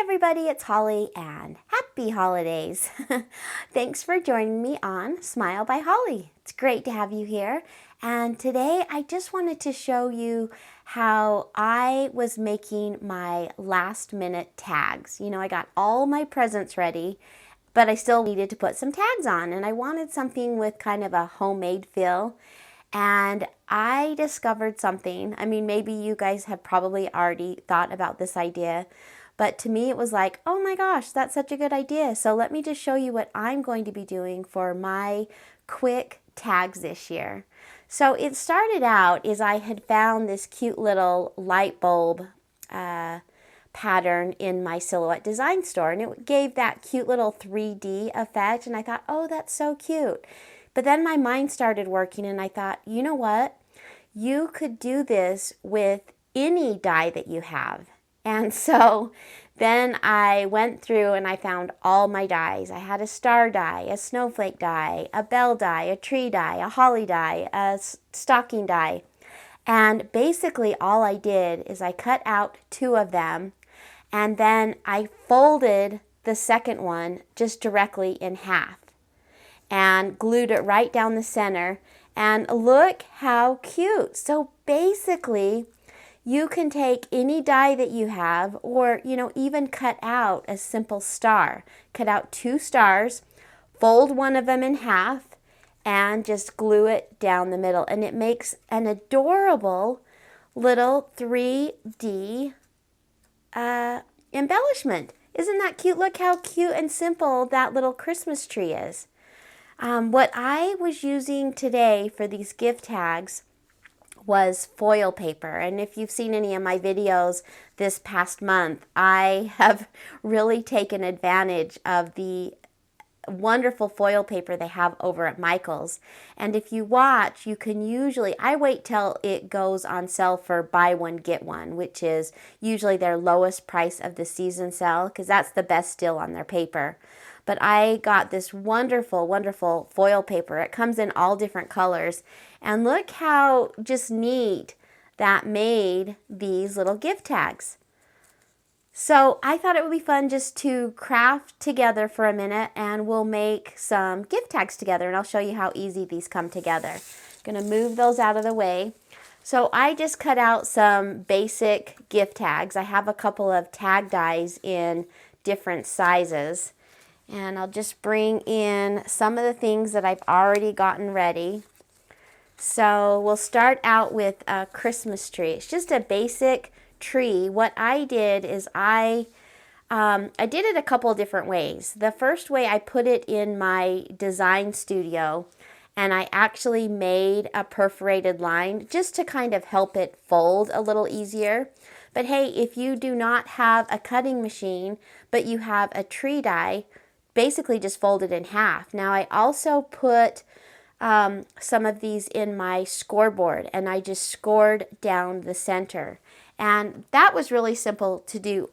everybody, it's Holly and happy holidays. Thanks for joining me on Smile by Holly. It's great to have you here. And today I just wanted to show you how I was making my last minute tags. I got all my presents ready, but I still needed to put some tags on, and I wanted something with kind of a homemade feel. And I discovered something. Maybe you guys have probably already thought about this idea, but to me it was like, oh my gosh, that's such a good idea. So let me just show you what I'm going to be doing for my quick tags this year. So it started out as I had found this cute little light bulb pattern in my Silhouette Design store, and it gave that cute little 3D effect, and I thought, oh, that's so cute. But then my mind started working, and I thought, you know what? You could do this with any die that you have. And so then I went through and I found all my dies. I had a star die, a snowflake die, a bell die, a tree die, a holly die, a stocking die. And basically all I did is I cut out 2 of them, and then I folded the second one just directly in half and glued it right down the center. And look how cute. So basically, you can take any die that you have, or even cut out a simple star. Cut out 2 stars, fold one of them in half, and just glue it down the middle. And it makes an adorable little 3D embellishment. Isn't that cute? Look how cute and simple that little Christmas tree is. What I was using today for these gift tags was foil paper. And if you've seen any of my videos this past month, I have really taken advantage of the wonderful foil paper they have over at Michael's. And if you watch, you can usually, I wait till it goes on sale for buy one get one, which is usually their lowest price of the season sale, because that's the best deal on their paper. But I got this wonderful, wonderful foil paper. It comes in all different colors. And look how just neat that made these little gift tags. So I thought it would be fun just to craft together for a minute, and we'll make some gift tags together, and I'll show you how easy these come together. I'm going to move those out of the way. So I just cut out some basic gift tags. I have a couple of tag dies in different sizes. And I'll just bring in some of the things that I've already gotten ready. So we'll start out with a Christmas tree. It's just a basic tree. What I did is I did it a couple different ways. The first way, I put it in my design studio, and I actually made a perforated line just to kind of help it fold a little easier. But hey, if you do not have a cutting machine, but you have a tree die, basically just fold it in half. Now I also put some of these in my scoreboard, and I just scored down the center. And that was really simple to do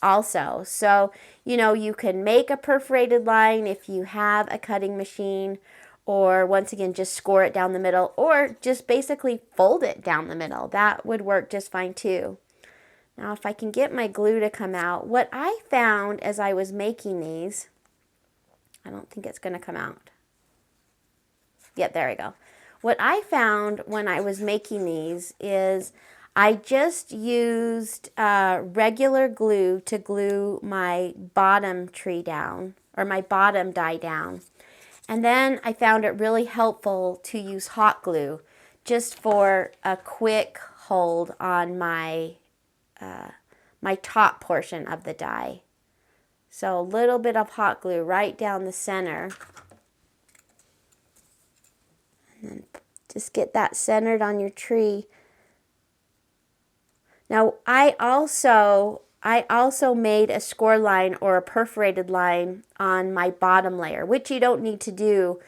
also. So, you can make a perforated line if you have a cutting machine, or once again, just score it down the middle, or just basically fold it down the middle. That would work just fine too. Now, if I can get my glue to come out, what I found as I was making these, I don't think it's going to come out. Yep, there we go. What I found when I was making these is I just used regular glue to glue my bottom tree down, or my bottom die down. And then I found it really helpful to use hot glue just for a quick hold on my, my top portion of the die. So a little bit of hot glue right down the center. And then just get that centered on your tree. Now I also made a score line or a perforated line on my bottom layer, which you don't need to do,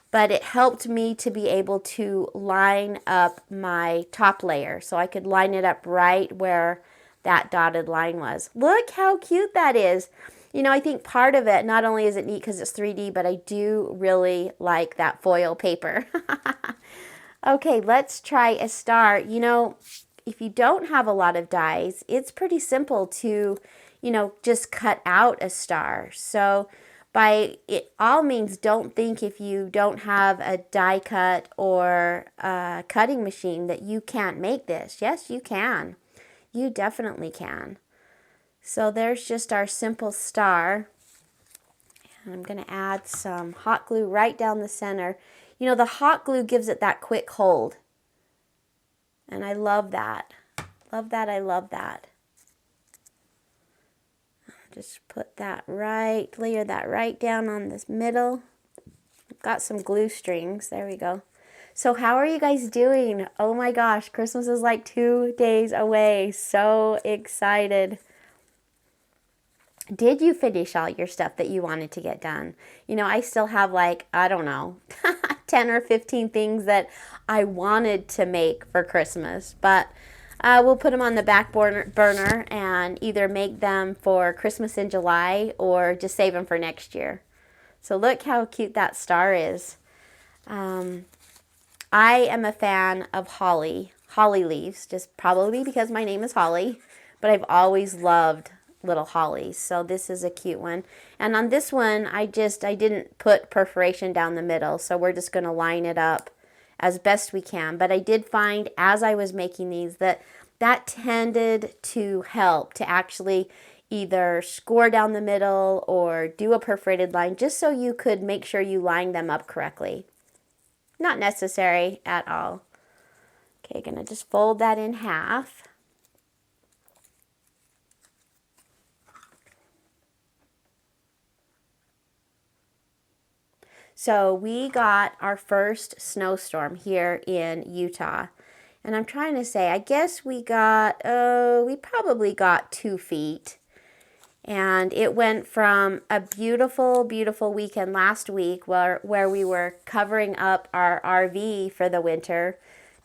but it helped me to be able to line up my top layer. So I could line it up right where that dotted line was. Look how cute that is. I think part of it, not only is it neat because it's 3D, but I do really like that foil paper. Okay, let's try a star. If you don't have a lot of dies, it's pretty simple to you know, just cut out a star. So by all means, don't think if you don't have a die cut or a cutting machine that you can't make this. Yes, you can. You definitely can. So there's just our simple star. And I'm going to add some hot glue right down the center. You know, the hot glue gives it that quick hold. And I love that. Love that, I love that. Just put that right, layer that right down on this middle. I've got some glue strings, there we go. So how are you guys doing? Oh my gosh, Christmas is like 2 days away. So excited. Did you finish all your stuff that you wanted to get done? You know, I still have like, I don't know, 10 or 15 things that I wanted to make for Christmas, but we'll put them on the back burner and either make them for Christmas in July or just save them for next year. So look how cute that star is. I am a fan of holly leaves, just probably because my name is Holly, but I've always loved little hollies. So this is a cute one. And on this one, I didn't put perforation down the middle, so we're just going to line it up as best we can. But I did find as I was making these that tended to help to actually either score down the middle or do a perforated line just so you could make sure you line them up correctly. Not necessary at all. Okay, gonna just fold that in half. So we got our first snowstorm here in Utah. And I'm trying to say, I guess we probably got 2 feet. And it went from a beautiful, beautiful weekend last week where we were covering up our RV for the winter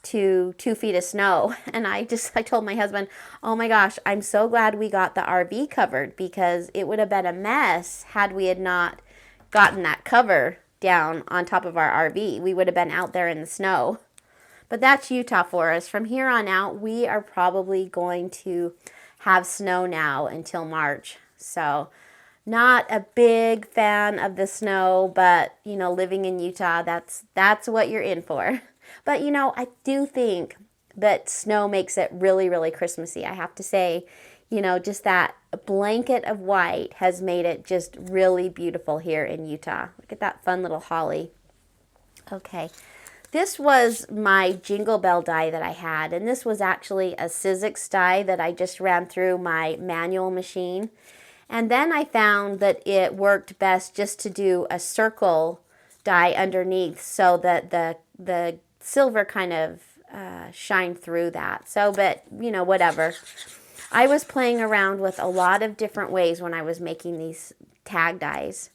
to 2 feet of snow. And I told my husband, oh my gosh, I'm so glad we got the RV covered because it would have been a mess had we had not gotten that cover down on top of our RV. We would have been out there in the snow. But that's Utah for us. From here on out, we are probably going to have snow now until March. So not a big fan of the snow, but you know, living in Utah, that's what you're in for. But you know, I do think that snow makes it really, really Christmassy. I have to say, you know, just that blanket of white has made it just really beautiful here in Utah. Look at that fun little holly. Okay, this was my Jingle Bell die that I had, and this was actually a Sizzix die that I just ran through my manual machine. And then I found that it worked best just to do a circle die underneath so that the silver kind of shined through that. So, but you know, whatever. I was playing around with a lot of different ways when I was making these tag dies.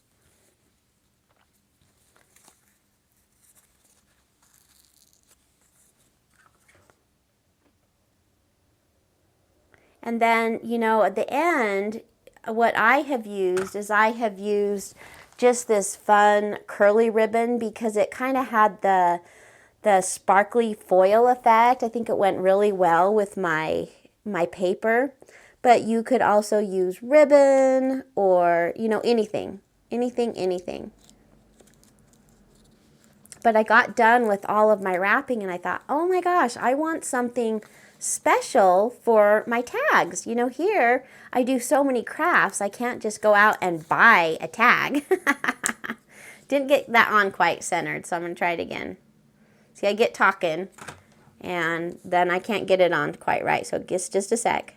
And then, you know, at the end, what I have used is just this fun curly ribbon because it kind of had the sparkly foil effect. I think it went really well with my paper. But you could also use ribbon or, you know, anything. But I got done with all of my wrapping and I thought, oh my gosh, I want something special for my tags. You know, here I do so many crafts, I can't just go out and buy a tag. Didn't get that on quite centered, so I'm going to try it again. See, I get talking and then I can't get it on quite right, so just a sec.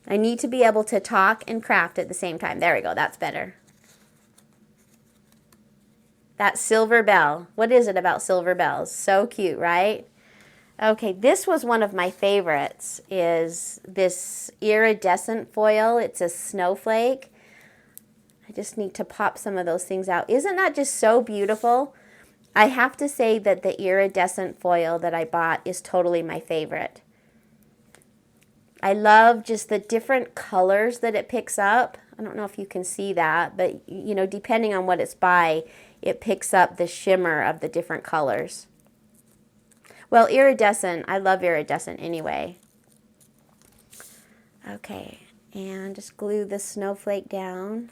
I need to be able to talk and craft at the same time. There we go, that's better. That silver bell. What is it about silver bells? So cute, right? Okay, this was one of my favorites, is this iridescent foil. It's a snowflake. I just need to pop some of those things out. Isn't that just so beautiful? I have to say that the iridescent foil that I bought is totally my favorite. I love just the different colors that it picks up. I don't know if you can see that, but you know, depending on what it's by, it picks up the shimmer of the different colors. Well, iridescent, I love iridescent anyway. Okay, and just glue the snowflake down.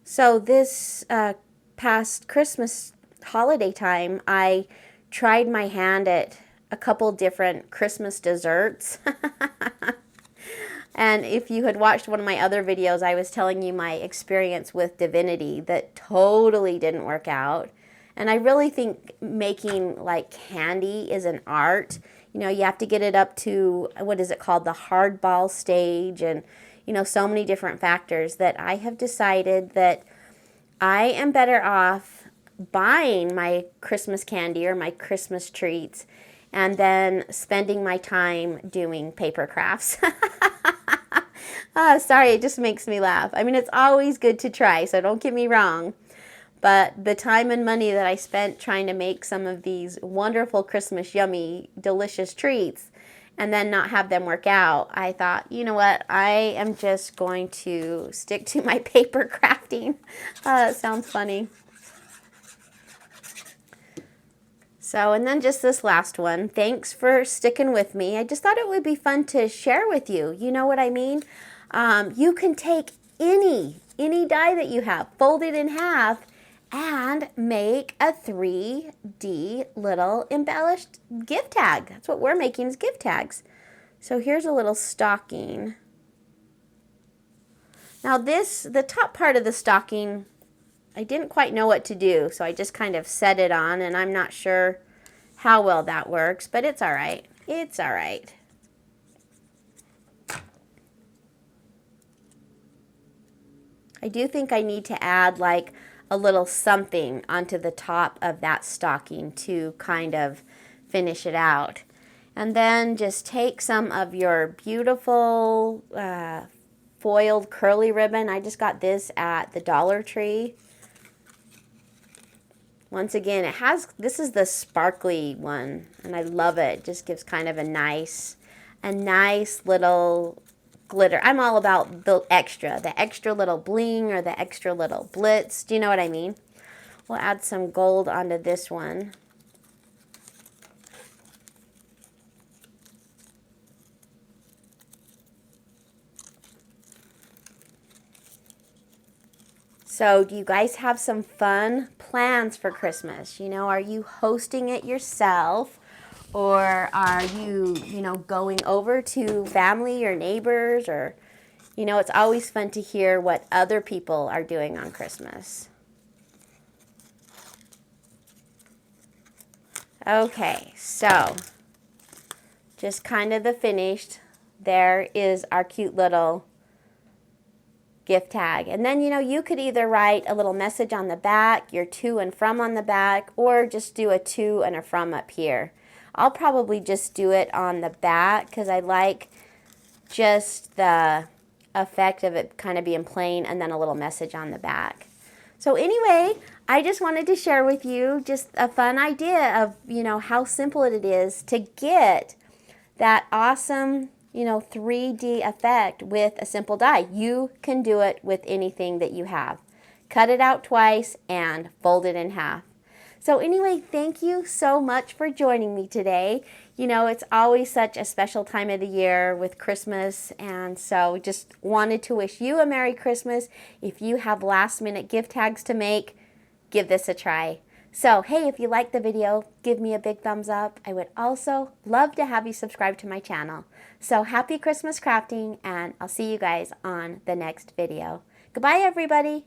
So this past Christmas holiday time, I tried my hand at a couple different Christmas desserts. And if you had watched one of my other videos, I was telling you my experience with divinity that totally didn't work out. And I really think making like candy is an art. You know, you have to get it up to, what is it called, the hardball stage, and, you know, so many different factors that I have decided that I am better off buying my Christmas candy or my Christmas treats and then spending my time doing paper crafts. Sorry, it just makes me laugh. I mean, it's always good to try, so don't get me wrong. But the time and money that I spent trying to make some of these wonderful Christmas, yummy, delicious treats and then not have them work out, I thought, you know what, I am just going to stick to my paper crafting. That sounds funny. So, and then just this last one. Thanks for sticking with me. I just thought it would be fun to share with you. You know what I mean? You can take any die that you have, fold it in half, and make a 3D little embellished gift tag. That's what we're making, is gift tags. So here's a little stocking. Now the top part of the stocking, I didn't quite know what to do, so I just kind of set it on, and I'm not sure how well that works, but it's all right. It's all right. I do think I need to add like a little something onto the top of that stocking to kind of finish it out. And then just take some of your beautiful foiled curly ribbon. I just got this at the Dollar Tree. Once again, this is the sparkly one, and I love it. It just gives kind of a nice little glitter. I'm all about the extra little bling or the extra little blitz. Do you know what I mean? We'll add some gold onto this one. So do you guys have some fun plans for Christmas? You know, are you hosting it yourself? Or are you, going over to family or neighbors? Or, it's always fun to hear what other people are doing on Christmas. Okay, so just kind of the finished. There is our cute little gift tag. And then, you could either write a little message on the back, your to and from on the back, or just do a to and a from up here. I'll probably just do it on the back because I like just the effect of it kind of being plain and then a little message on the back. So anyway, I just wanted to share with you just a fun idea of, how simple it is to get that awesome, 3D effect with a simple die. You can do it with anything that you have. Cut it out twice and fold it in half. So anyway, thank you so much for joining me today. It's always such a special time of the year with Christmas, and so just wanted to wish you a Merry Christmas. If you have last minute gift tags to make, give this a try. So hey, if you liked the video, give me a big thumbs up. I would also love to have you subscribe to my channel. So happy Christmas crafting, and I'll see you guys on the next video. Goodbye, everybody.